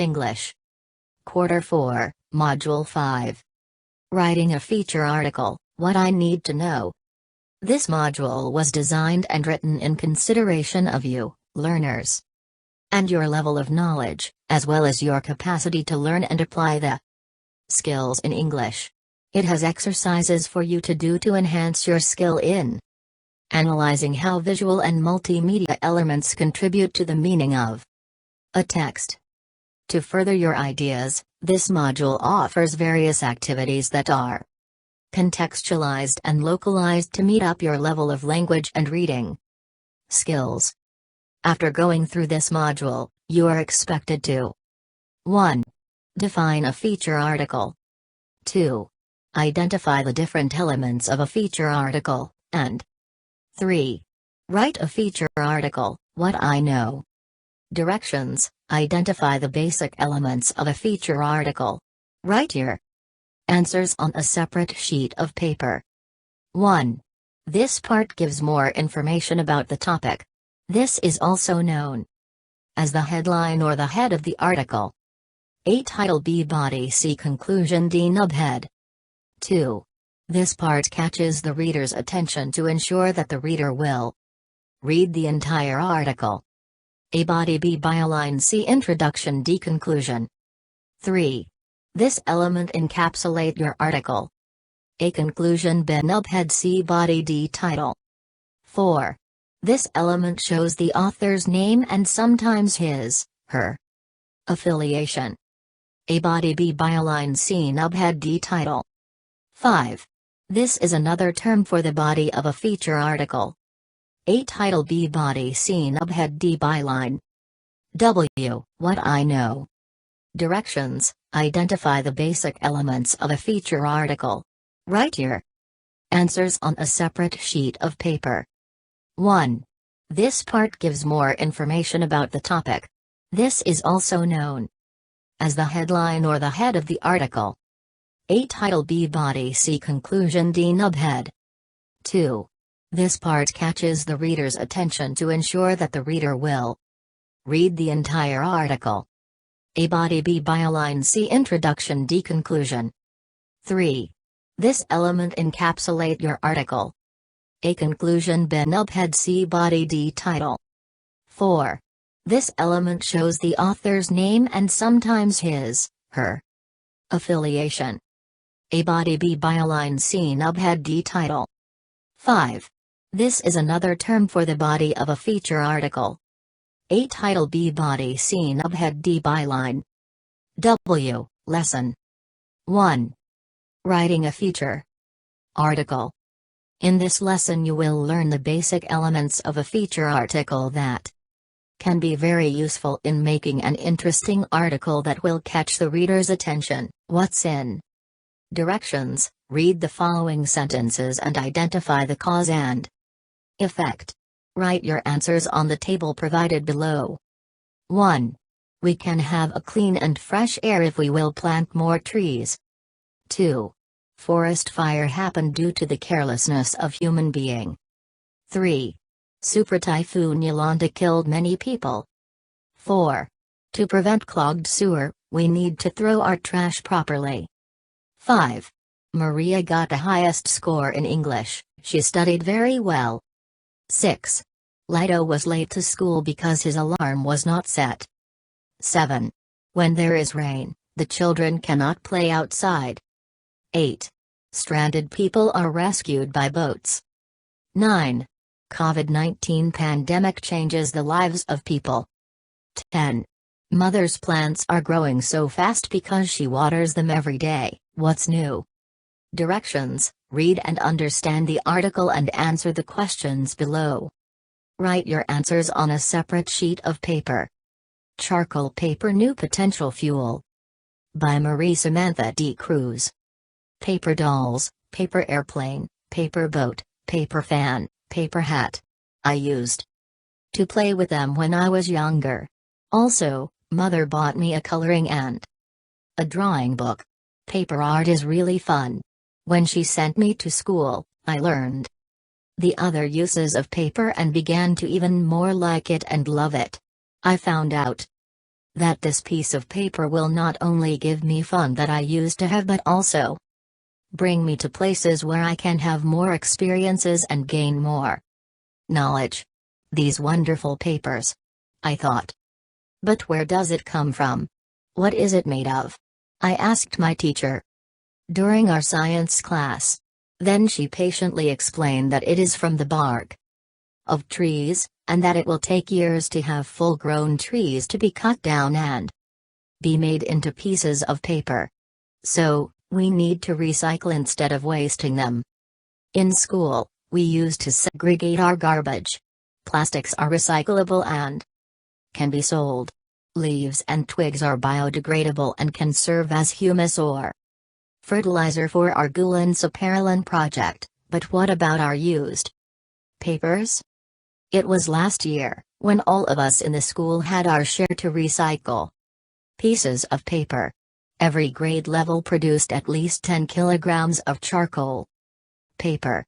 English. Quarter 4, Module 5. Writing a feature article, What I Need to Know. This module was designed and written in consideration of you, learners, and your level of knowledge, as well as your capacity to learn and apply the skills in English. It has exercises for you to do to enhance your skill in analyzing how visual and multimedia elements contribute to the meaning of a text. To further your ideas, this module offers various activities that are contextualized and localized to meet up your level of language and reading skills. After going through this module, you are expected to 1. Define a feature article. 2. Identify the different elements of a feature article, and 3. Write a feature article, What I Know. Directions: identify the basic elements of a feature article. Write your answers on a separate sheet of paper. 1. This part gives more information about the topic. This is also known as the headline or the head of the article. A. Title. B. Body. C. Conclusion. D. Nubhead. 2. This part catches the reader's attention to ensure that the reader will read the entire article. A. Body. B. Byline. C. Introduction. D. Conclusion. 3. This element encapsulate your article. A. Conclusion. B. Nubhead. C. Body. D. Title. 4. This element shows the author's name and sometimes his, her affiliation. A. Body. B. Byline. C. Nubhead. D. Title. 5. This is another term for the body of a feature article. A. Title. B. Body. C. Nubhead. D. Byline. W. What I Know. Directions: identify the basic elements of a feature article. Write your answers on a separate sheet of paper. 1. This part gives more information about the topic. This is also known as the headline or the head of the article. A. Title. B. Body. C. Conclusion. D. Nubhead. 2. This part catches the reader's attention to ensure that the reader will read the entire article. A. Body. B. Byline. C. Introduction. D. Conclusion. 3. This element encapsulate your article. A. Conclusion. B. Nubhead. C. Body. D. Title. 4. This element shows the author's name and sometimes his, her affiliation. A. Body. B. Byline. C. Nubhead. D. Title. 5. This is another term for the body of a feature article. A. Title. B. Body. C. Nubhead. D. Byline. W. Lesson 1. Writing a feature article. In this lesson you will learn the basic elements of a feature article that can be very useful in making an interesting article that will catch the reader's attention. What's in? Directions: read the following sentences and identify the cause and effect. Write your answers on the table provided below. 1. We can have a clean and fresh air if we will plant more trees. 2. Forest fire happened due to the carelessness of human being. 3. Super Typhoon Yolanda killed many people. 4. To prevent clogged sewer, we need to throw our trash properly. 5. Maria got the highest score in English, she studied very well. 6. Lido was late to school because his alarm was not set. 7. When there is rain, the children cannot play outside. 8. Stranded people are rescued by boats. 9. COVID-19 pandemic changes the lives of people. 10. Mother's plants are growing so fast because she waters them every day. What's new? Directions: read and understand the article and answer the questions below. Write your answers on a separate sheet of paper. Charcoal Paper New Potential Fuel. By Marie Samantha D. Cruz. Paper dolls, paper airplane, paper boat, paper fan, paper hat. I used to play with them when I was younger. Also, Mother bought me a coloring and a drawing book. Paper art is really fun. When she sent me to school, I learned the other uses of paper and began to even more like it and love it. I found out That this piece of paper will not only give me fun that I used to have but also bring me to places where I can have more experiences and gain more knowledge. These wonderful papers, I thought. But where does it come from? What is it made of? I asked my teacher during our science class. Then she patiently explained that it is from the bark of trees, and that it will take years to have full-grown trees to be cut down and be made into pieces of paper. So, we need to recycle instead of wasting them. In school, we used to segregate our garbage. Plastics are recyclable and can be sold. Leaves and twigs are biodegradable and can serve as humus or fertilizer for our Gulen project, but what about our used papers? It was last year, when all of us in the school had our share to recycle pieces of paper. Every grade level produced at least 10 kilograms of charcoal paper.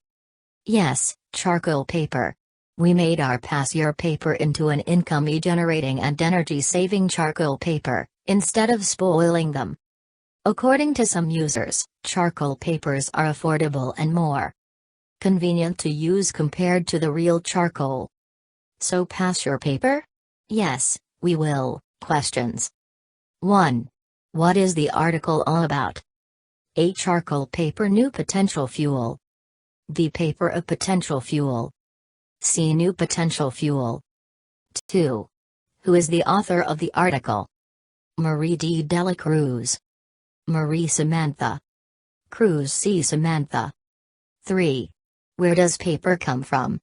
Yes, charcoal paper. We made our pass-year paper into an income-generating and energy-saving charcoal paper, instead of spoiling them. According to some users, charcoal papers are affordable and more convenient to use compared to the real charcoal. So pass your paper? Yes, we will. Questions. 1. What is the article all about? A. Charcoal paper new potential fuel. B. Paper a potential fuel. C. New potential fuel. 2. Who is the author of the article? Marie D. Dela Cruz. Marie Samantha. Cruz C. Samantha. 3. Where does paper come from?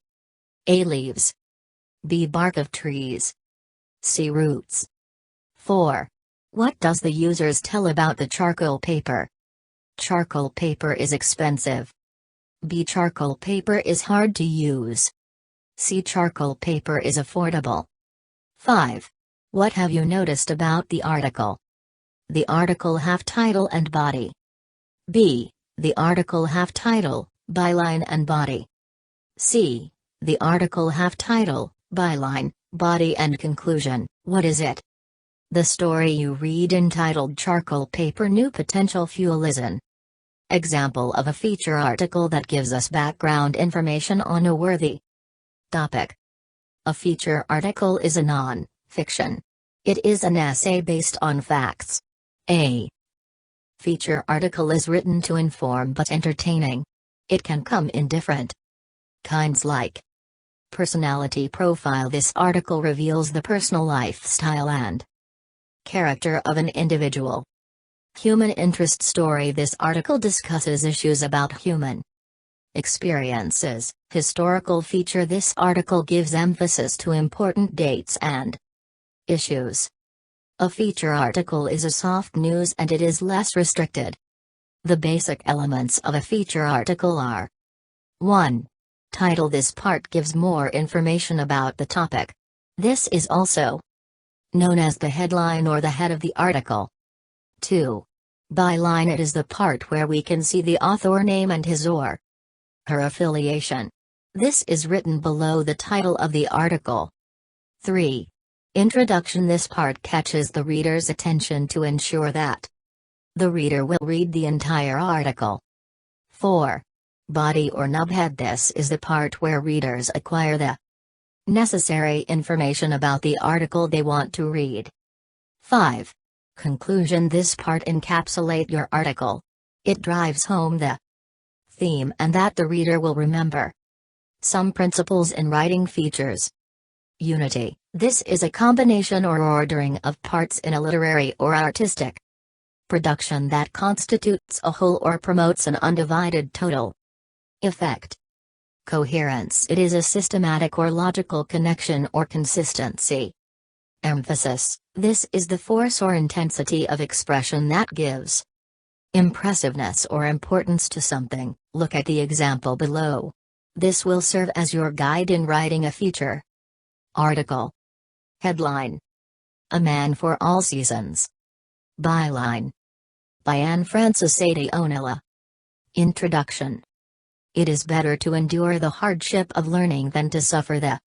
A. Leaves. B. Bark of trees. C. Roots. 4. What does the users tell about the charcoal paper? Charcoal paper is expensive. B. Charcoal paper is hard to use. C. Charcoal paper is affordable. 5. What have you noticed about the article? The article have title and body. B. The article have title, byline and body. C. The article have title, byline, body and conclusion. What is it? The story you read entitled Charcoal Paper New Potential Fuel is an example of a feature article that gives us background information on a worthy topic. A feature article is a non-fiction. It is an essay based on facts. A feature article is written to inform but entertaining. It can come in different kinds like personality profile. This article reveals the personal lifestyle and character of an individual. Human interest story. This article discusses issues about human experiences. Historical feature. This article gives emphasis to important dates and issues. A feature article is a soft news and it is less restricted. The basic elements of a feature article are: 1. Title. This part gives more information about the topic. This is also known as the headline or the head of the article. 2. Byline. It is the part where we can see the author name and his or her affiliation. This is written below the title of the article. 3. Introduction. This part catches the reader's attention to ensure that the reader will read the entire article. 4. Body or nubhead. This is the part where readers acquire the necessary information about the article they want to read. 5. Conclusion. This part encapsulates your article. It drives home the theme and that the reader will remember. Some principles in writing features. Unity. This is a combination or ordering of parts in a literary or artistic production that constitutes a whole or promotes an undivided total. Effect. Coherence. It is a systematic or logical connection or consistency. Emphasis. This is the force or intensity of expression that gives impressiveness or importance to something. Look at the example below. This will serve as your guide in writing a feature article. Headline. A Man for All Seasons. Byline. By Anne Frances A. Onilla. Introduction. It is better to endure the hardship of learning than to suffer the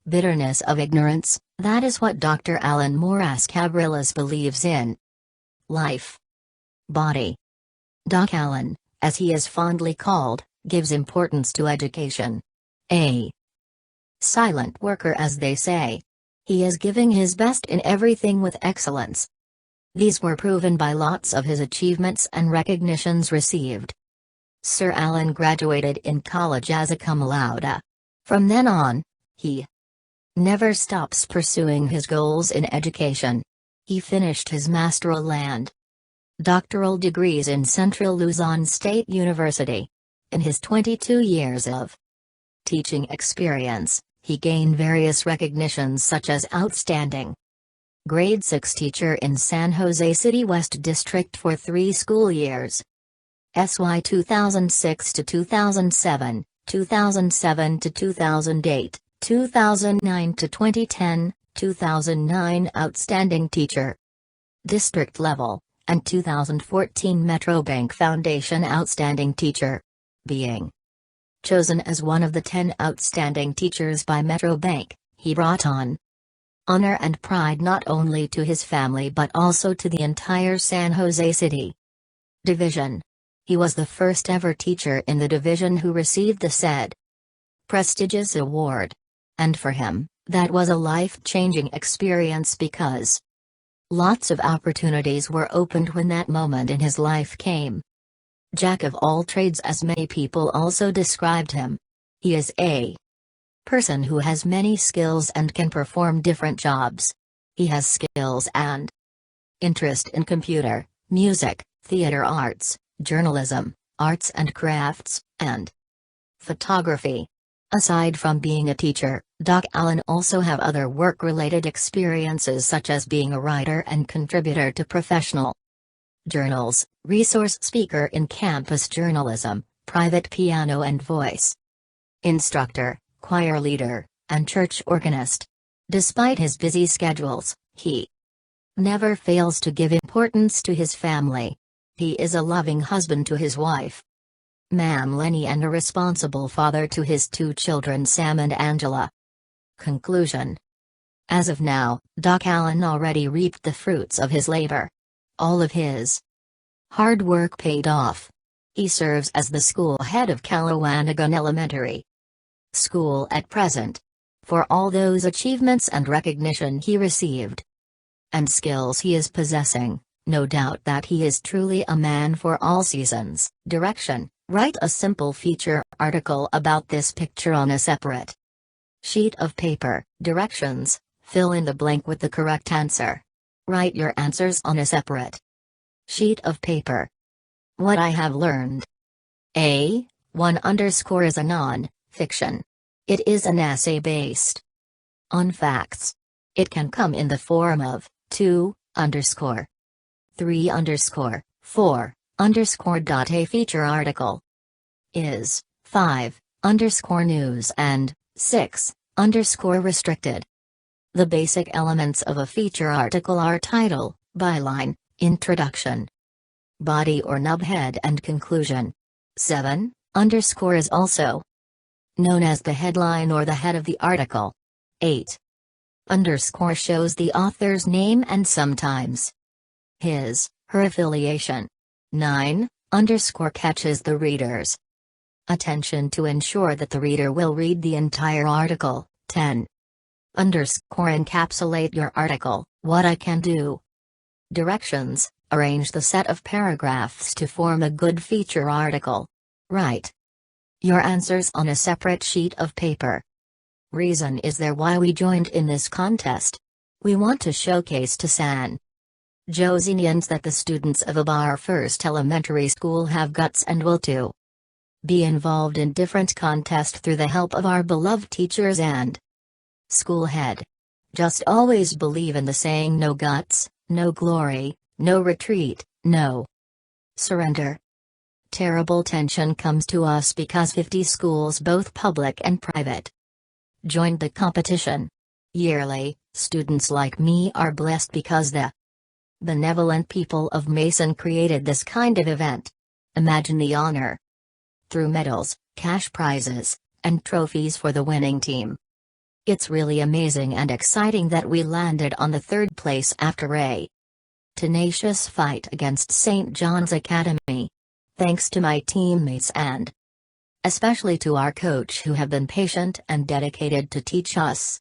Bitterness of ignorance, that is what Dr. Alan Moras Cabrillas believes in. Life. Body. Doc Alan, as he is fondly called, gives importance to education. A silent worker, as they say. He is giving his best in everything with excellence. These were proven by lots of his achievements and recognitions received. Sir Alan graduated in college as a cum laude. From then on, he never stops pursuing his goals in education. He finished his masteral and doctoral degrees in Central Luzon State University. In his 22 years of teaching experience, he gained various recognitions such as Outstanding Grade 6 Teacher in San Jose City West District for 3 school years. SY 2006 to 2007, 2007 to 2008, 2009 to 2010, 2009 Outstanding Teacher District Level, and 2014 Metrobank Foundation Outstanding Teacher. Being chosen as one of the 10 outstanding teachers by Metrobank, he brought on honor and pride not only to his family but also to the entire San Jose City division. He was the first ever teacher in the division who received the said prestigious award. And for him, that was a life-changing experience because lots of opportunities were opened when that moment in his life came. Jack of all trades, as many people also described him. He is a person who has many skills and can perform different jobs. He has skills and interest in computer, music, theater arts, journalism, arts and crafts, and photography. Aside from being a teacher, Doc Alan also have other work-related experiences such as being a writer and contributor to professional journals, resource speaker in campus journalism, private piano and voice instructor, choir leader, and church organist. Despite his busy schedules, he never fails to give importance to his family. He is a loving husband to his wife, Ma'am Lenny, and a responsible father to his 2 children, Sam and Angela. Conclusion. As of now, Doc Alan already reaped the fruits of his labor. All of his hard work paid off. He serves as the school head of Calawanagan Elementary School at present. For all those achievements and recognition he received, and skills he is possessing, no doubt that he is truly a man for all seasons. Direction: write a simple feature article about this picture on a separate sheet of paper. Directions: fill in the blank with the correct answer. Write your answers on a separate sheet of paper. What I have learned. A. 1_ is a non-fiction. It is an essay based on facts. It can come in the form of 2_, 3_, 4_. A feature article is 5_ news and 6_ restricted. The basic elements of a feature article are title, byline, introduction, body or nubhead, and conclusion. 7_ is also known as the headline or the head of the article. 8_ shows the author's name and sometimes her affiliation. 9_ catches the reader's attention to ensure that the reader will read the entire article. 10_ encapsulate your article. What I can do. Directions: arrange the set of paragraphs to form a good feature article. Write your answers on a separate sheet of paper. Reason is there why we joined in this contest. We want to showcase to San Josenians that the students of Abar First Elementary School have guts and will to be involved in different contests through the help of our beloved teachers and school head. Just always believe in the saying, no guts, no glory, no retreat, no surrender. Terrible tension comes to us because 50 schools, both public and private, joined the competition. Yearly, students like me are blessed because the benevolent people of Mason created this kind of event. Imagine the honor. Through medals, cash prizes, and trophies for the winning team. It's really amazing and exciting that we landed on the third place after a tenacious fight against St. John's Academy. Thanks to my teammates and especially to our coach who have been patient and dedicated to teach us.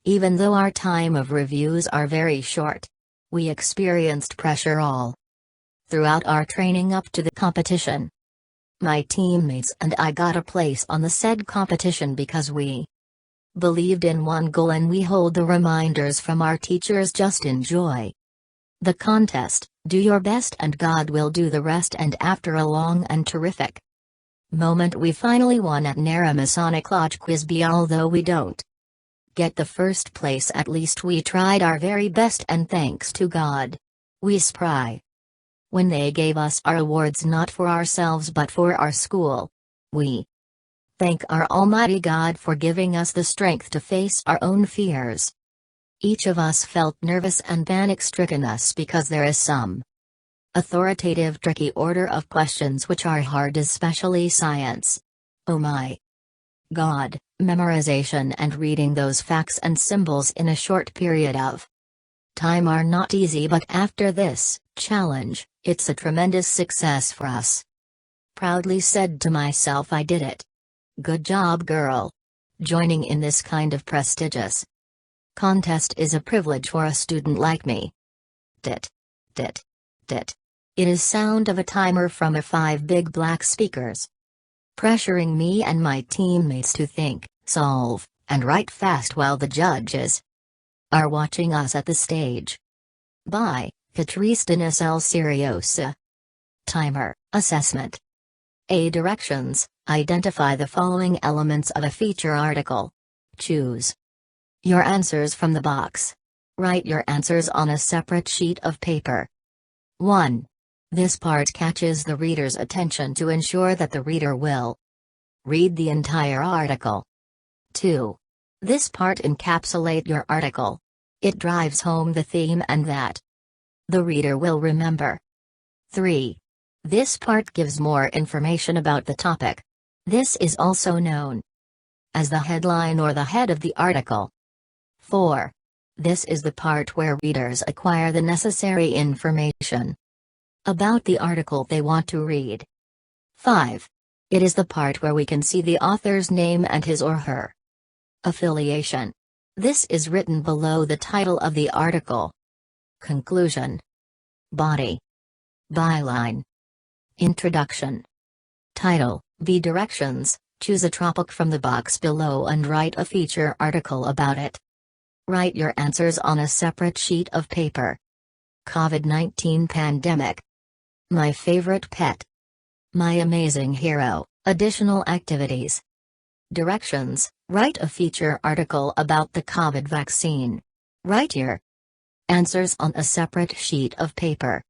Even though our time of reviews are very short, we experienced pressure all throughout our training up to the competition. My teammates and I got a place on the said competition because we believed in one goal, and we hold the reminders from our teachers: just enjoy the contest, do your best, and God will do the rest. And after a long and terrific moment, we finally won at Nara Masonic Lodge Quiz B. Although we don't get the first place, at least we tried our very best, and thanks to God, we spry. When they gave us our awards, not for ourselves but for our school, we thank our Almighty God for giving us the strength to face our own fears. Each of us felt nervous and panic-stricken because there is some authoritative, tricky order of questions which are hard, especially science. Oh my God, memorization and reading those facts and symbols in a short period of time are not easy, but after this challenge, it's a tremendous success for us. Proudly said to myself, I did it. Good job, girl. Joining in this kind of prestigious contest is a privilege for a student like me. Dit. Dit. Dit. It is sound of a timer from a 5 big black speakers, pressuring me and my teammates to think, solve, and write fast while the judges are watching us at the stage. By Catristinis L. Seriosa. Timer, assessment. A. Directions: identify the following elements of a feature article. Choose your answers from the box. Write your answers on a separate sheet of paper. 1. This part catches the reader's attention to ensure that the reader will read the entire article. 2. This part encapsulates your article. It drives home the theme and that the reader will remember. 3. This part gives more information about the topic. This is also known as the headline or the head of the article. 4. This is the part where readers acquire the necessary information about the article they want to read. 5. It is the part where we can see the author's name and his or her affiliation. This is written below the title of the article. Conclusion. Body. Byline. Introduction. Title. B. Directions: choose a topic from the box below and write a feature article about it. Write your answers on a separate sheet of paper. COVID-19 pandemic. My favorite pet. My amazing hero. Additional activities. Directions: write a feature article about the COVID vaccine. Write your answers on a separate sheet of paper.